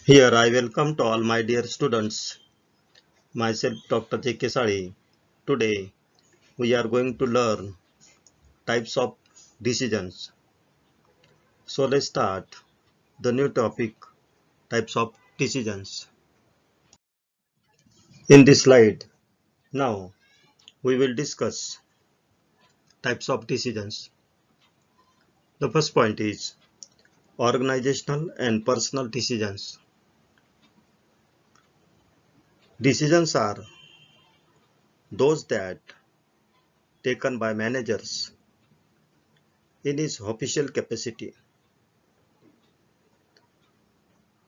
Here I welcome to all my dear students, myself Dr. J.K.Sali. Today we are going to learn types of decisions. So let's start the new topic, types of decisions. In this slide, now we will discuss types of decisions. The first point is organizational and personal decisions. Decisions are those that taken by managers in his official capacity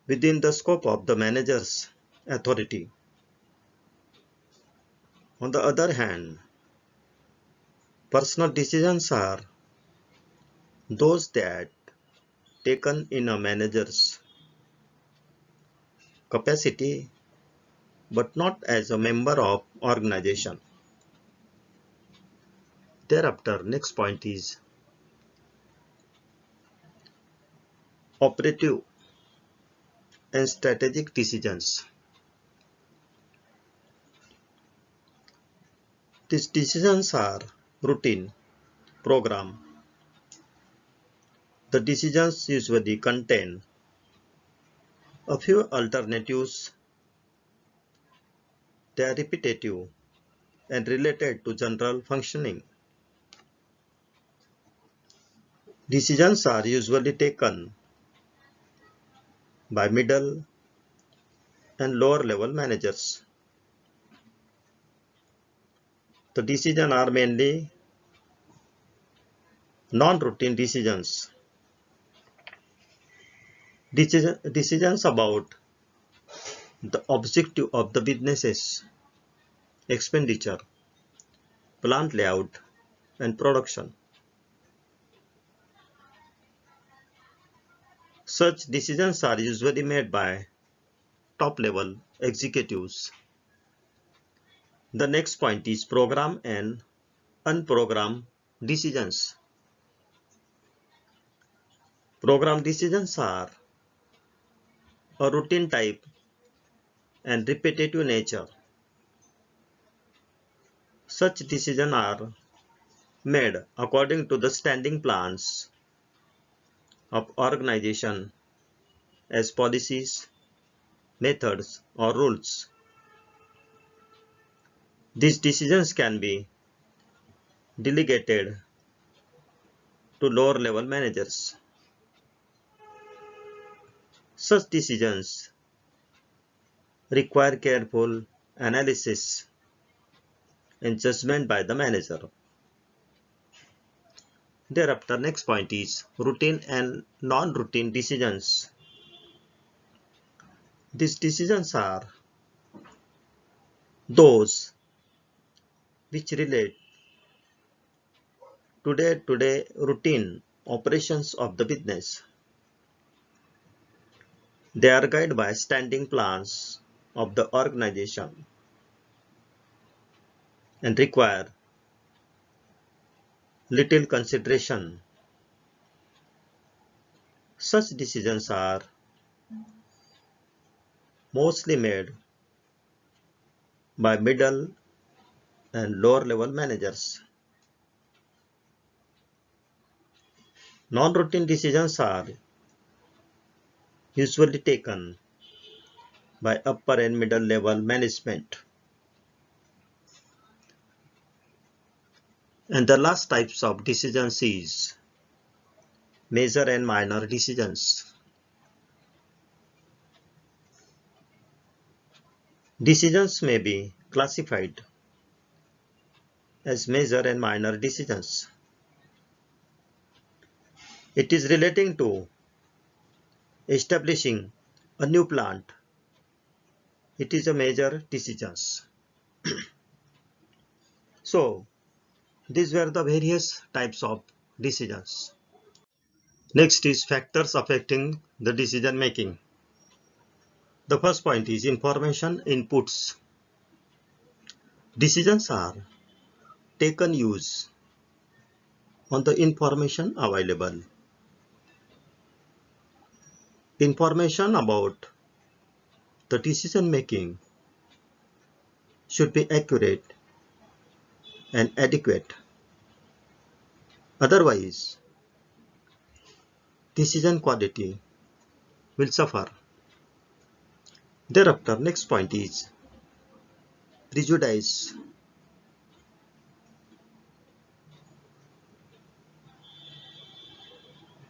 within the scope of the manager's authority. On the other hand, personal decisions are those that taken in a manager's capacity but not as a member of organization. Thereafter, next point is operative and strategic decisions. These decisions are routine, program. The decisions usually contain a few alternatives. They are repetitive and related to general functioning. Decisions are usually taken by middle and lower level managers. The decisions are mainly non-routine decisions. Decisions about the objective of the business's expenditure, plant layout, and production. Such decisions are usually made by top-level executives. The next point is program and unprogrammed decisions. Program decisions are a routine type and repetitive nature. Such decisions are made according to the standing plans of organization as policies, methods, or rules. These decisions can be delegated to lower level managers. Such decisions require careful analysis and judgment by the manager. Thereafter, next point is routine and non-routine decisions. These decisions are those which relate to day-to-day routine operations of the business. They are guided by standing plans of the organization and require little consideration. Such decisions are mostly made by middle and lower level managers. Non-routine decisions are usually taken by upper and middle level management. And the last types of decisions is major and minor decisions. Decisions may be classified as major and minor decisions. It is relating to establishing a new plant. It is a major decisions. So these were the various types of decisions. Next is factors affecting the decision making. The first point is information inputs. Decisions are taken use on the information available. Information about The decision making should be accurate and adequate. Otherwise, decision quality will suffer. Thereafter, next point is prejudice.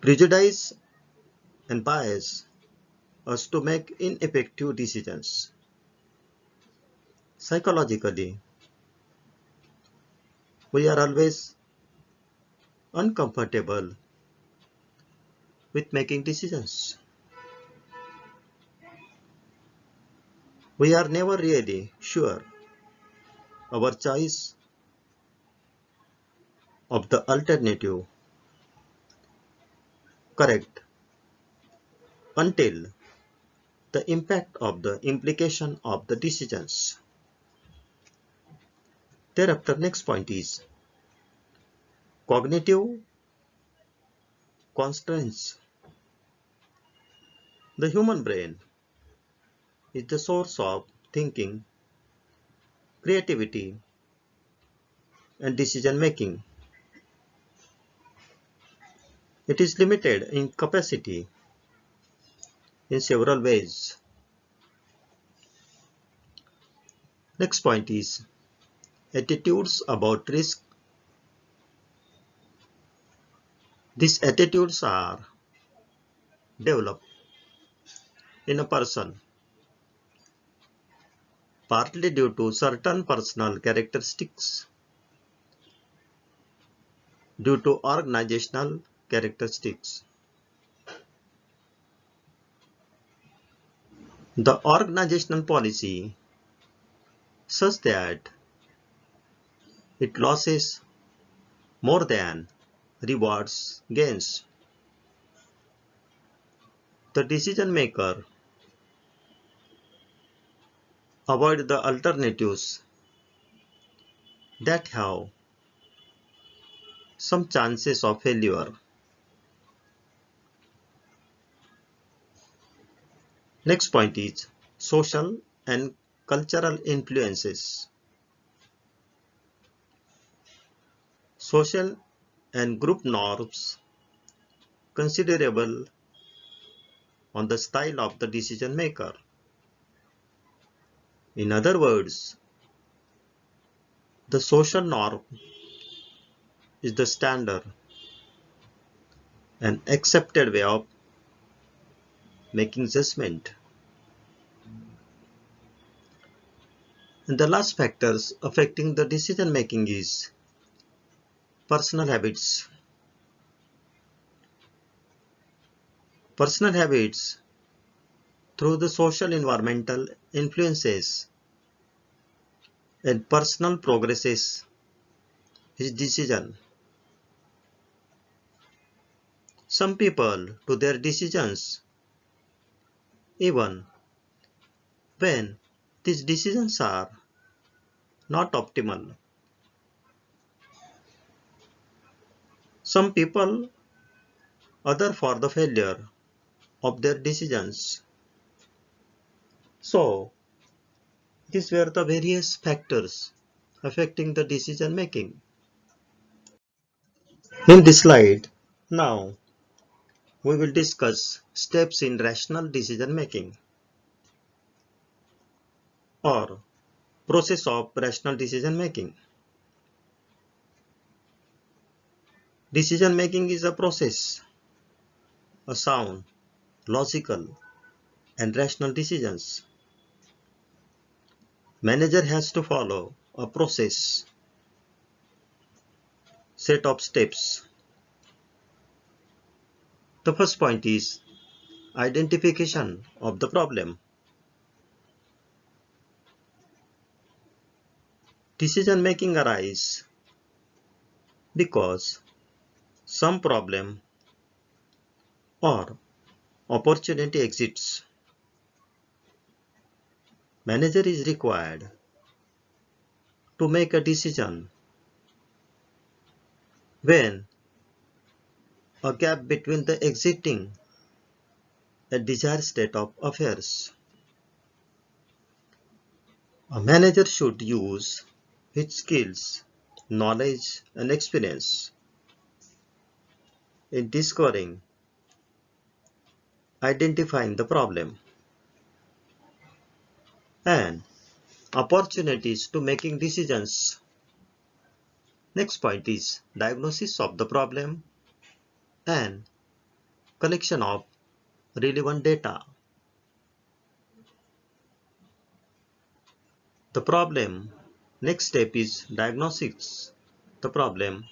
Prejudice and bias us to make ineffective decisions. Psychologically, we are always uncomfortable with making decisions. We are never really sure our choice of the alternative correct until the impact of the implication of the decisions. Thereafter, next point is cognitive constraints. The human brain is the source of thinking, creativity, and decision making. It is limited in capacity in several ways. Next point is attitudes about risk. These attitudes are developed in a person partly due to certain personal characteristics, due to organizational characteristics. The organizational policy such that it losses more than rewards gains. The decision maker avoid the alternatives that have some chances of failure. Next point is social and cultural influences. Social and group norms considerable on the style of the decision maker. In other words, the social norm is the standard and accepted way of making judgment. And the last factors affecting the decision making is personal habits. Personal habits through the social environmental influences and personal progresses his decision. Some people do their decisions even when these decisions are not optimal. Some people other for the failure of their decisions. So, these were the various factors affecting the decision making. In this slide, now we will discuss steps in rational decision making or process of rational decision making. Decision making is a process, a sound, logical, and rational decisions. Manager has to follow a process, set of steps. The first point is identification of the problem. Decision making arises because some problem or opportunity exists. Manager is required to make a decision when a gap between the existing and desired state of affairs. A manager should use his skills, knowledge, and experience in discovering, identifying the problem, and opportunities to making decisions. Next point is diagnosis of the problem and collection of relevant data. The problem. Next step is diagnostics. The problem.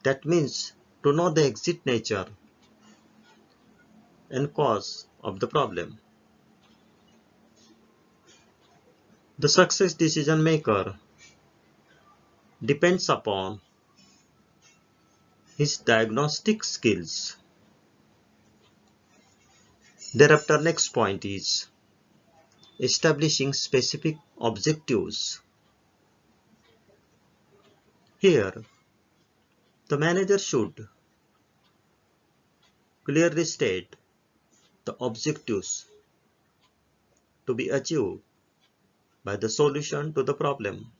That means to know the exact nature and cause of the problem. The success decision maker depends upon his diagnostic skills. Thereafter, next point is establishing specific objectives. Here, the manager should clearly state the objectives to be achieved by the solution to the problem.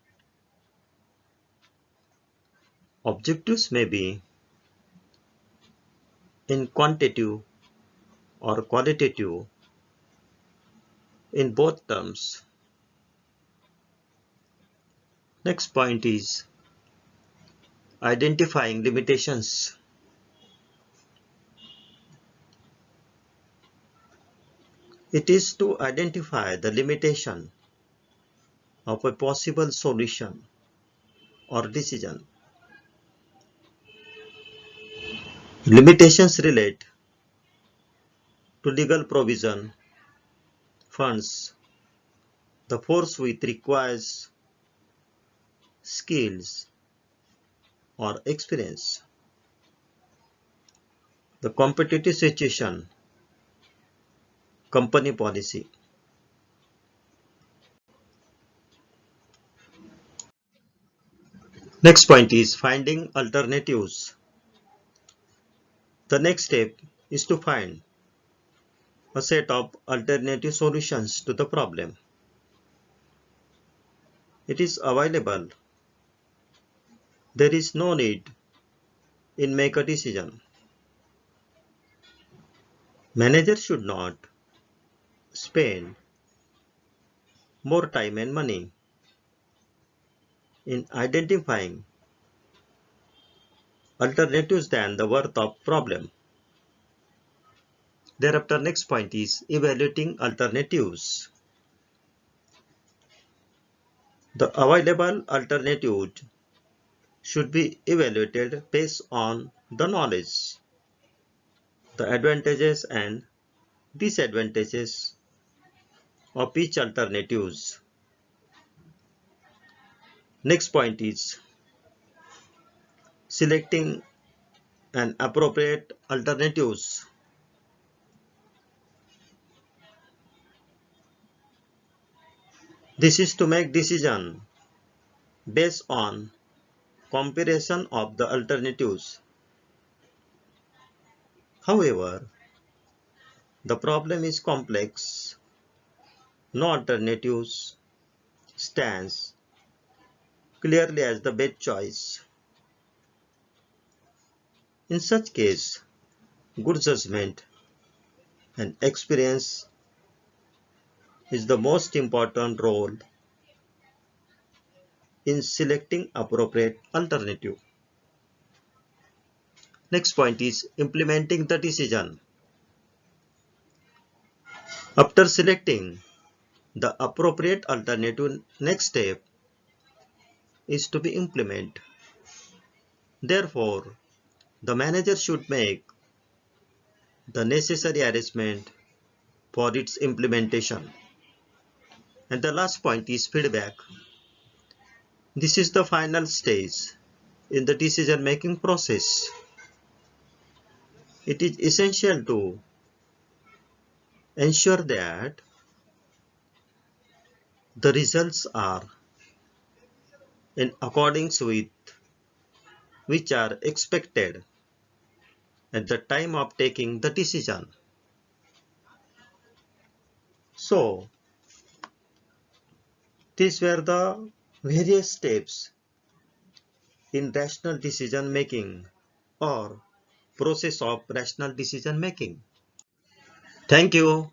Objectives may be in quantitative or qualitative in both terms. Next point is identifying limitations. It is to identify the limitation of a possible solution or decision. Limitations relate to legal provision, funds, the force which requires skills or experience, the competitive situation, company policy. Next point is finding alternatives. The next step is to find a set of alternative solutions to the problem. It is available. There is no need in make a decision. Manager should not spend more time and money in identifying alternatives than the worth of problem. Thereafter, next point is evaluating alternatives. The available alternatives should be evaluated based on the knowledge, the advantages and disadvantages of each alternatives. Next point is selecting an appropriate alternatives. This is to make decision based on comparison of the alternatives. However, the problem is complex. No alternatives stands clearly as the best choice. In such case, good judgment and experience is the most important role in selecting appropriate alternative. Next point is implementing the decision. After selecting the appropriate alternative, next step is to be implement. Therefore, the manager should make the necessary arrangement for its implementation. And the last point is feedback. This is the final stage in the decision making process. It is essential to ensure that the results are in accordance with which are expected at the time of taking the decision. So, These were the various steps in rational decision making or process of rational decision making. Thank you.